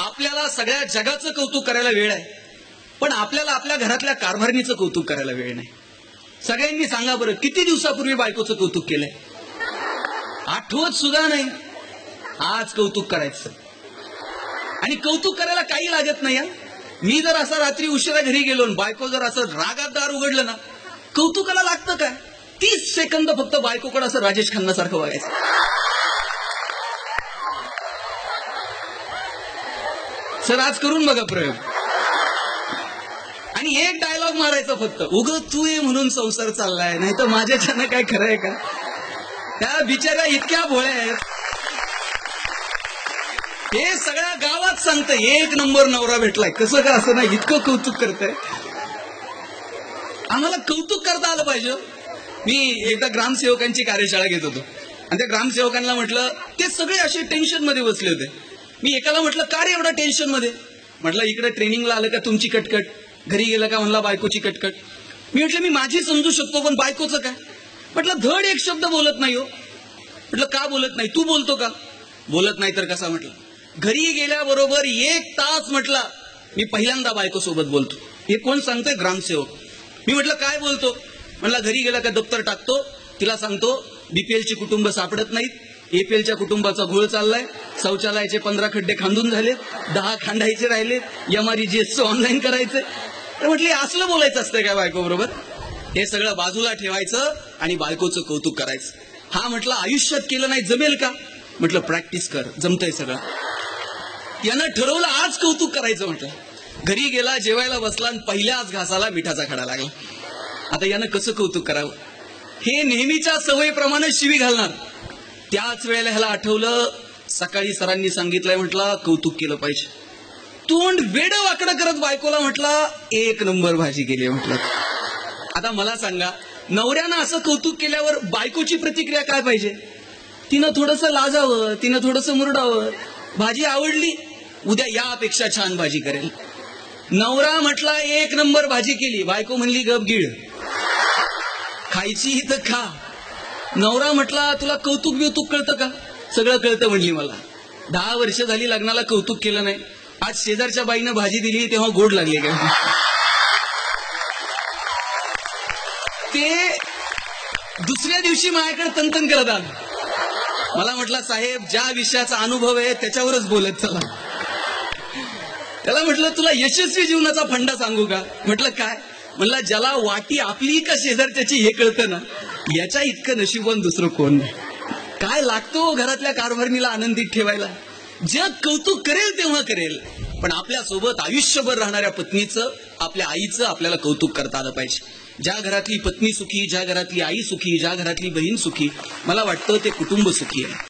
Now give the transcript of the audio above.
आपल्याला सगळ्या जगाचं कौतुक करायला वेळ आहे, पण आपल्याला आपल्या घरातल्या कारभारणीचं कौतुक करायला वेळ नाही. सगळ्यांनी सांगा बरं, किती दिवसापूर्वी बायकोचं कौतुक केलंय? आठवत सुद्धा नाही. आज कौतुक करायचं, आणि कौतुक करायला काही लागत नाही. मी जर असा रात्री उशिरा घरी गेलो, बायको जर असं रागात दार उघडलं ना, कौतुकाला लागतं काय? 30 सेकंद फक्त बायकोकडे असं राजेश खन्ना सारखं बघायचं. सर आज करून बघा प्रयोग, आणि एक डायलॉग मारायचा फक्त, उग तू ये म्हणून संसार चाललाय, नाही तर माझ्याच्यानं काय खरं आहे का? त्या बिचाऱ्या इतक्या भोळ्या आहेत, हे सगळ्या गावात सांगतं एक नंबर नवरा भेटलाय. कसं का असं नाही, इतकं कौतुक करतंय. आम्हाला कौतुक करता आलं पाहिजे. मी एकदा ग्रामसेवकांची कार्यशाळा घेत होतो, आणि त्या ग्रामसेवकांना म्हटलं, ते सगळे असे टेन्शन मध्ये बसले होते. मी एकाला म्हटलं, का रे एवढा टेन्शन मध्ये? म्हटलं, इकडे ट्रेनिंगला आलं का तुमची कटकट, घरी गेलं का म्हणला बायकोची कटकट. मी म्हटलं, मी माझी समजू शकतो, पण बायकोचं काय? म्हटलं, धड एक शब्द बोलत नाही हो. म्हटलं, का बोलत नाही? तू बोलतो का? बोलत नाही तर कसा? म्हटलं, घरी गेल्याबरोबर 1 तास म्हटला मी पहिल्यांदा बायको सोबत बोलतो. हे कोण सांगतोय? ग्रामसेवक. मी म्हटलं, काय बोलतो? म्हणला, घरी गेला का दप्तर टाकतो, तिला सांगतो बीपीएलची कुटुंब सापडत नाहीत, एपीएलच्या कुटुंबाचा घोळ चाललाय, शौचालयाचे 15 खड्डे खांदून झाले, 10 खांडायचे राहिले, MREGS ऑनलाईन करायचे. तर म्हटले, असलं बोलायचं असतंय काय बायको बरोबर? हे सगळं बाजूला ठेवायचं आणि बायकोचं कौतुक करायचं. हा म्हटलं, आयुष्यात केलं नाही जमेल का? म्हटलं, प्रॅक्टिस कर, जमतंय सगळं. यानं ठरवलं आज कौतुक करायचं. म्हटलं, घरी गेला, जेवायला बसला, आणि पहिल्याच घासाला मिठाचा खडा लागला. आता यानं कसं कौतुक करावं? हे नेहमीच्या सवयीप्रमाणे शिवी घालणार. त्याच वेळेला ह्याला आठवलं, सकाळी सरांनी सांगितलंय, म्हटलं कौतुक केलं पाहिजे. तोंड वेडं वाकडं करत बायकोला म्हटला, 1 नंबर भाजी केली. म्हटलं, आता मला सांगा, नवऱ्यानं असं कौतुक केल्यावर बायकोची प्रतिक्रिया काय पाहिजे? तिनं थोडंसं लाजावं, तिनं थोडंसं मुरडावं. भाजी आवडली, उद्या यापेक्षा छान भाजी करेल. नवरा म्हटला 1 नंबर भाजी केली, बायको म्हणली गपगीळ, खायची तर खा. नवरा म्हटला, तुला कौतुक बिवतुक कळतं का? सगळं कळतं म्हणली मला. 10 वर्ष झाली लग्नाला, कौतुक केलं नाही. आज शेजारच्या बाईनं भाजी दिली तेव्हा गोड लागले का? ते दुसऱ्या दिवशी माझ्याकडे तंतन करत आलं. मला म्हटलं, साहेब ज्या विषयाचा अनुभव आहे त्याच्यावरच बोलत चला. त्याला म्हटलं, तुला यशस्वी जीवनाचा फंडा सांगू का? म्हटलं, काय? म्हणला, ज्याला वाटी आपली का शेजारच्याची हे कळतं ना, याच्या इतकं नशीबवान दुसरं कोण नाही. काय लागतो घरातल्या कारभारणीला आनंदित ठेवायला? जग कौतुक करेल तेव्हा करेल, पण आपल्या सोबत आयुष्यभर राहणाऱ्या पत्नीचं, आपल्या आईचं आपल्याला कौतुक करता आलं पाहिजे. ज्या घरातली पत्नी सुखी, ज्या घरातली आई सुखी, ज्या घरातली बहीण सुखी, मला वाटतं ते कुटुंब सुखी आहे.